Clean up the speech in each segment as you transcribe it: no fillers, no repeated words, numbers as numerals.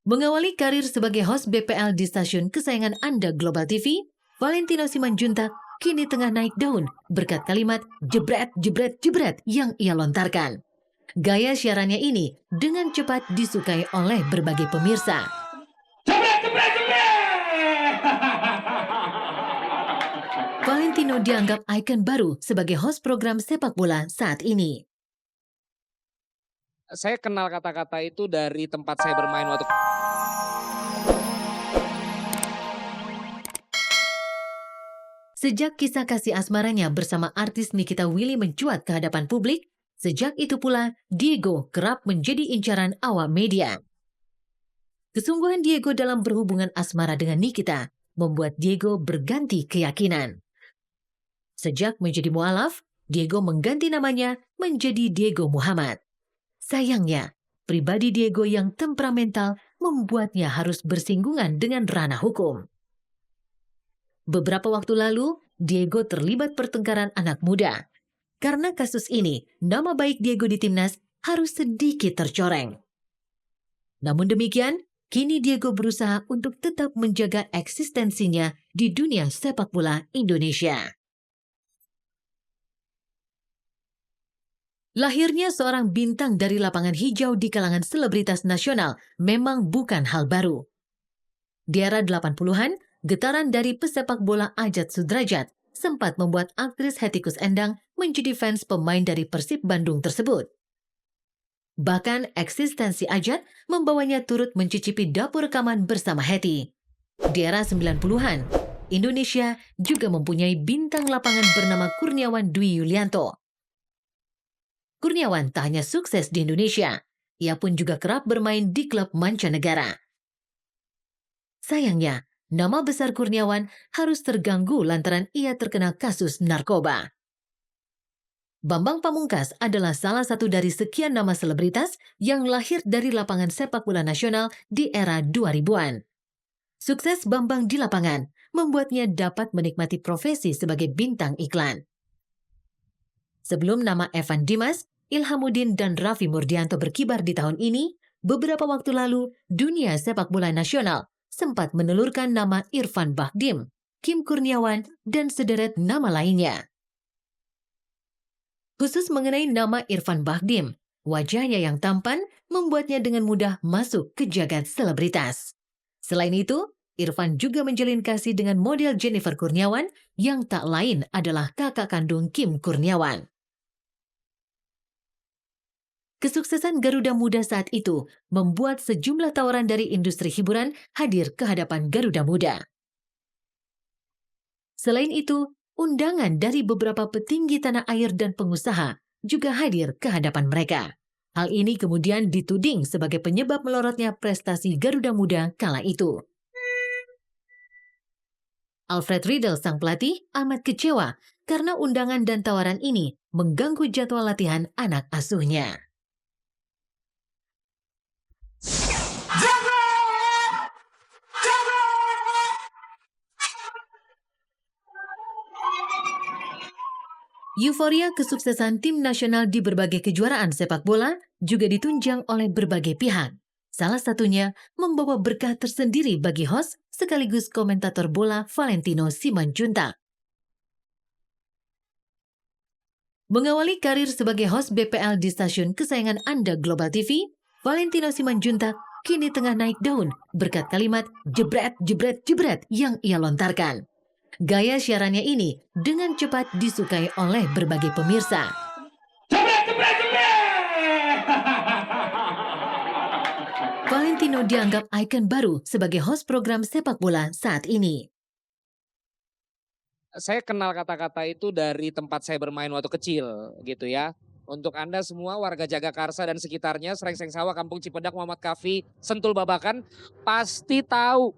Mengawali karir sebagai host BPL di stasiun kesayangan Anda Global TV, Valentino Simanjuntak kini tengah naik daun berkat kalimat jebret jebret jebret yang ia lontarkan. Gaya siarannya ini dengan cepat disukai oleh berbagai pemirsa. Jebret, jebret, jebret! Valentino dianggap ikon baru sebagai host program sepak bola saat ini. Saya kenal kata-kata itu dari tempat saya bermain waktu. Sejak kisah kasih asmaranya bersama artis Nikita Willy mencuat ke hadapan publik, sejak itu pula Diego kerap menjadi incaran awak media. Kesungguhan Diego dalam berhubungan asmara dengan Nikita membuat Diego berganti keyakinan. Sejak menjadi mualaf, Diego mengganti namanya menjadi Diego Muhammad. Sayangnya, pribadi Diego yang temperamental membuatnya harus bersinggungan dengan ranah hukum. Beberapa waktu lalu, Diego terlibat pertengkaran anak muda. Karena kasus ini, nama baik Diego di timnas harus sedikit tercoreng. Namun demikian, kini Diego berusaha untuk tetap menjaga eksistensinya di dunia sepak bola Indonesia. Lahirnya seorang bintang dari lapangan hijau di kalangan selebritas nasional memang bukan hal baru. Di era 80-an, getaran dari pesepak bola Ajat Sudrajat sempat membuat aktris Hetty Koes Endang menjadi fans pemain dari Persib Bandung tersebut. Bahkan eksistensi Ajat membawanya turut mencicipi dapur rekaman bersama Hetty. Di era 90-an, Indonesia juga mempunyai bintang lapangan bernama Kurniawan Dwi Yulianto. Kurniawan tak hanya sukses di Indonesia, ia pun juga kerap bermain di klub mancanegara. Sayangnya, nama besar Kurniawan harus terganggu lantaran ia terkena kasus narkoba. Bambang Pamungkas adalah salah satu dari sekian nama selebritas yang lahir dari lapangan sepak bola nasional di era 2000-an. Sukses Bambang di lapangan membuatnya dapat menikmati profesi sebagai bintang iklan. Sebelum nama Evan Dimas, Ilhamuddin dan Raffi Murdianto berkibar di tahun ini, beberapa waktu lalu dunia sepak bola nasional sempat menelurkan nama Irfan Bahdim, Kim Kurniawan, dan sederet nama lainnya. Khusus mengenai nama Irfan Bahdim, wajahnya yang tampan membuatnya dengan mudah masuk ke jagat selebritas. Selain itu, Irfan juga menjalin kasih dengan model Jennifer Kurniawan yang tak lain adalah kakak kandung Kim Kurniawan. Kesuksesan Garuda Muda saat itu membuat sejumlah tawaran dari industri hiburan hadir ke hadapan Garuda Muda. Selain itu, undangan dari beberapa petinggi tanah air dan pengusaha juga hadir ke hadapan mereka. Hal ini kemudian dituding sebagai penyebab melorotnya prestasi Garuda Muda kala itu. Alfred Riedel sang pelatih amat kecewa karena undangan dan tawaran ini mengganggu jadwal latihan anak asuhnya. Euforia kesuksesan tim nasional di berbagai kejuaraan sepak bola juga ditunjang oleh berbagai pihak. Salah satunya membawa berkah tersendiri bagi host sekaligus komentator bola Valentino Simanjuntak. Mengawali karir sebagai host BPL di stasiun kesayangan Anda Global TV, Valentino Simanjuntak kini tengah naik daun berkat kalimat jebret jebret jebret yang ia lontarkan. Gaya siarannya ini dengan cepat disukai oleh berbagai pemirsa. Jebret, jebret, jebret! Valentino dianggap ikon baru sebagai host program sepak bola saat ini. Saya kenal kata-kata itu dari tempat saya bermain waktu kecil gitu ya. Untuk Anda semua warga Jagakarsa dan sekitarnya, Srengseng Sawah, Kampung Cipedak, Muhammad Kafi, Sentul Babakan, pasti tahu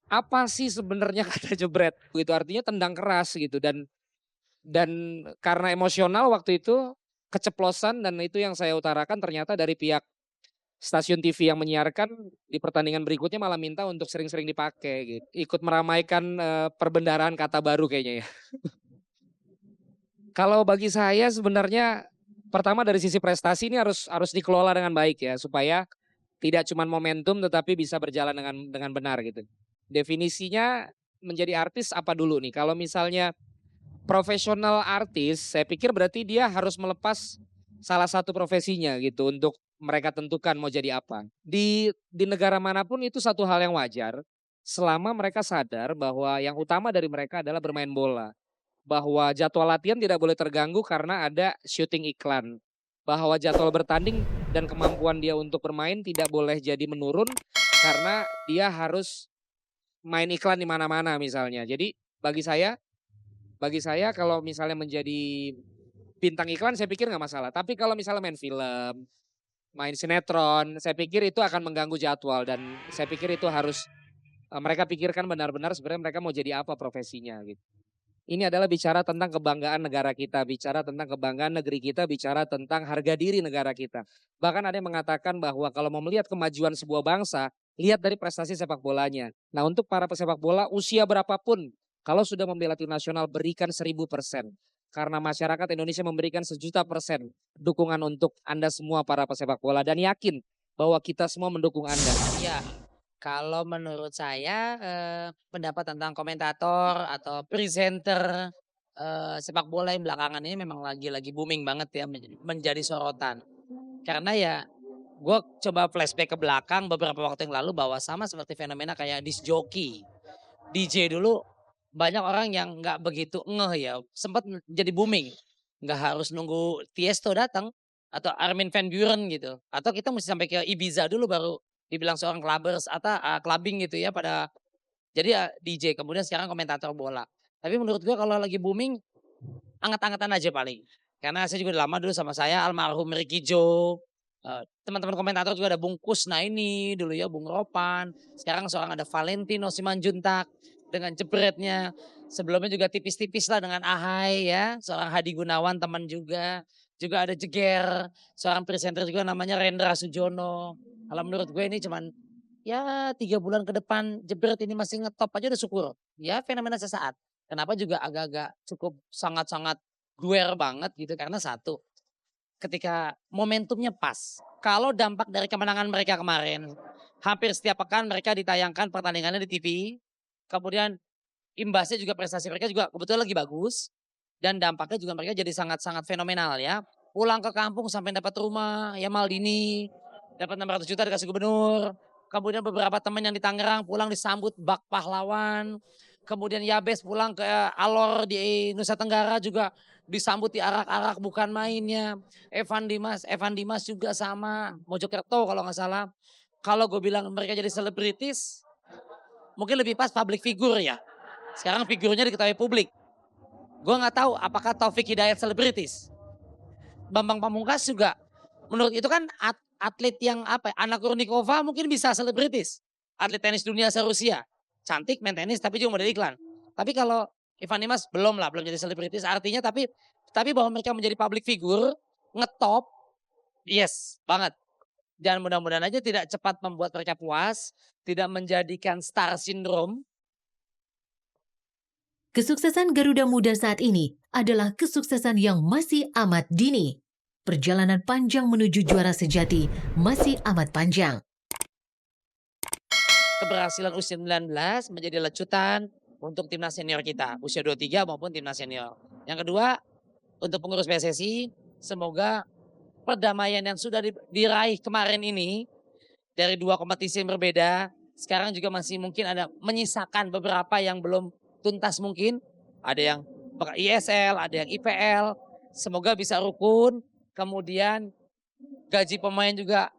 apa sih sebenarnya kata jebret. Itu artinya tendang keras gitu dan karena emosional waktu itu keceplosan dan itu yang saya utarakan ternyata dari pihak stasiun TV yang menyiarkan di pertandingan berikutnya malah minta untuk sering-sering dipakai gitu. Ikut meramaikan perbendaharaan kata baru kayaknya ya. Kalau bagi saya sebenarnya pertama dari sisi prestasi ini harus dikelola dengan baik ya supaya Tidak cuma momentum tetapi bisa berjalan dengan benar gitu. Definisinya menjadi artis apa dulu nih? Kalau misalnya profesional artis, saya pikir berarti dia harus melepas salah satu profesinya gitu untuk mereka tentukan mau jadi apa. Di negara manapun itu satu hal yang wajar selama mereka sadar bahwa yang utama dari mereka adalah bermain bola. Bahwa jadwal latihan tidak boleh terganggu karena ada syuting iklan. Bahwa jadwal bertanding dan kemampuan dia untuk bermain tidak boleh jadi menurun karena dia harus main iklan di mana-mana misalnya. Jadi bagi saya kalau misalnya menjadi bintang iklan saya pikir nggak masalah. Tapi kalau misalnya main film, main sinetron, saya pikir itu akan mengganggu jadwal dan saya pikir itu harus mereka pikirkan benar-benar sebenarnya mereka mau jadi apa profesinya gitu. Ini adalah bicara tentang kebanggaan negara kita, bicara tentang kebanggaan negeri kita, bicara tentang harga diri negara kita. Bahkan ada yang mengatakan bahwa kalau mau melihat kemajuan sebuah bangsa, lihat dari prestasi sepak bolanya. Nah untuk para pesepak bola usia berapapun, kalau sudah membela tim nasional berikan 1000%. Karena masyarakat Indonesia memberikan 1.000.000% dukungan untuk Anda semua para pesepak bola. Dan yakin bahwa kita semua mendukung Anda. Ya, kalau menurut saya, pendapat tentang komentator atau presenter, sepak bola yang belakangan ini memang lagi booming banget ya menjadi sorotan. Karena ya gue coba flashback ke belakang beberapa waktu yang lalu bahwa sama seperti fenomena kayak disc jockey, DJ dulu banyak orang yang nggak begitu ngeh ya, sempat jadi booming. Nggak harus nunggu Tiesto datang atau Armin van Buuren gitu, atau kita mesti sampai ke Ibiza dulu baru dibilang seorang clubbers atau, clubbing gitu ya pada jadi ya DJ kemudian sekarang komentator bola. Tapi menurut gua kalau lagi booming, anget-angetan aja paling. Karena saya juga udah lama dulu sama saya almarhum Ricky Joe, teman-teman komentator juga ada Bung Kusnaini dulu ya, Bung Ropan, sekarang seorang ada Valentino Simanjuntak dengan jebretnya. Sebelumnya juga tipis-tipis lah dengan Ahai ya, seorang Hadi Gunawan teman juga. Juga ada Jeger, seorang presenter juga namanya Rendra Sujono. Kalau menurut gue ini cuman ya 3 bulan ke depan jebret ini masih ngetop aja udah syukur. Ya fenomena sesaat. Kenapa juga agak-agak cukup sangat-sangat guer banget gitu karena satu, ketika momentumnya pas. Kalau dampak dari kemenangan mereka kemarin, hampir setiap pekan mereka ditayangkan pertandingannya di TV. Kemudian imbasnya juga prestasi mereka juga kebetulan lagi bagus. Dan dampaknya juga mereka jadi sangat-sangat fenomenal ya. Pulang ke kampung sampai dapat rumah, ya Maldini, dapat 600 juta dikasih gubernur. Kemudian beberapa teman yang di Tangerang pulang disambut bak pahlawan. Kemudian Yabes pulang ke Alor di Nusa Tenggara juga disambut di arak-arak bukan mainnya. Evan Dimas juga sama. Mojokerto kalau nggak salah. Kalau gue bilang mereka jadi selebritis, mungkin lebih pas public figure ya. Sekarang figurnya diketahui publik. Gue nggak tahu apakah Taufik Hidayat selebritis. Bambang Pamungkas juga. Menurut itu kan atlet yang apa? Anna Kurnikova mungkin bisa selebritis. Atlet tenis dunia se-Rusia. Cantik main tenis tapi juga model iklan. Tapi kalau Evan Dimas belum jadi selebritis. Artinya tapi bahwa mereka menjadi public figure, ngetop, yes banget. Dan mudah-mudahan aja tidak cepat membuat mereka puas, tidak menjadikan star syndrome. Kesuksesan Garuda Muda saat ini adalah kesuksesan yang masih amat dini. Perjalanan panjang menuju juara sejati masih amat panjang. Keberhasilan U19 menjadi lecutan untuk timnas senior kita, usia 23 maupun timnas senior. Yang kedua, untuk pengurus PSSI, semoga perdamaian yang sudah diraih kemarin ini dari 2 kompetisi yang berbeda, sekarang juga masih mungkin ada menyisakan beberapa yang belum tuntas mungkin. Ada yang ISL, ada yang IPL. Semoga bisa rukun. Kemudian gaji pemain juga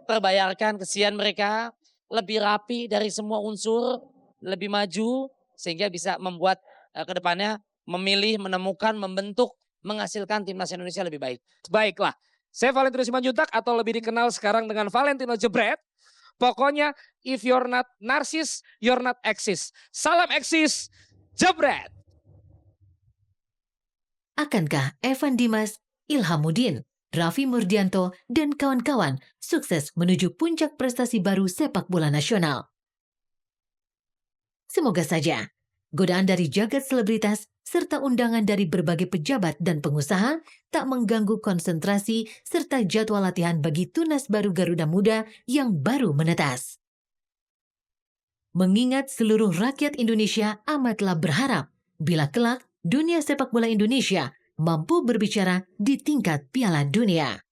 terbayarkan, kesian mereka. Lebih rapi dari semua unsur, lebih maju. Sehingga bisa membuat ke depannya memilih, menemukan, membentuk, menghasilkan timnas Indonesia lebih baik. Baiklah, saya Valentino Simanjuntak atau lebih dikenal sekarang dengan Valentino Jebret. Pokoknya if you're not narsis, you're not eksis. Salam eksis, Jebret. Akankah Evan Dimas, Ilhamuddin, Raffi Murdianto, dan kawan-kawan sukses menuju puncak prestasi baru sepak bola nasional? Semoga saja. Godaan dari jagat selebritas serta undangan dari berbagai pejabat dan pengusaha tak mengganggu konsentrasi serta jadwal latihan bagi tunas baru Garuda Muda yang baru menetas. Mengingat seluruh rakyat Indonesia amatlah berharap bila kelak dunia sepak bola Indonesia mampu berbicara di tingkat Piala Dunia.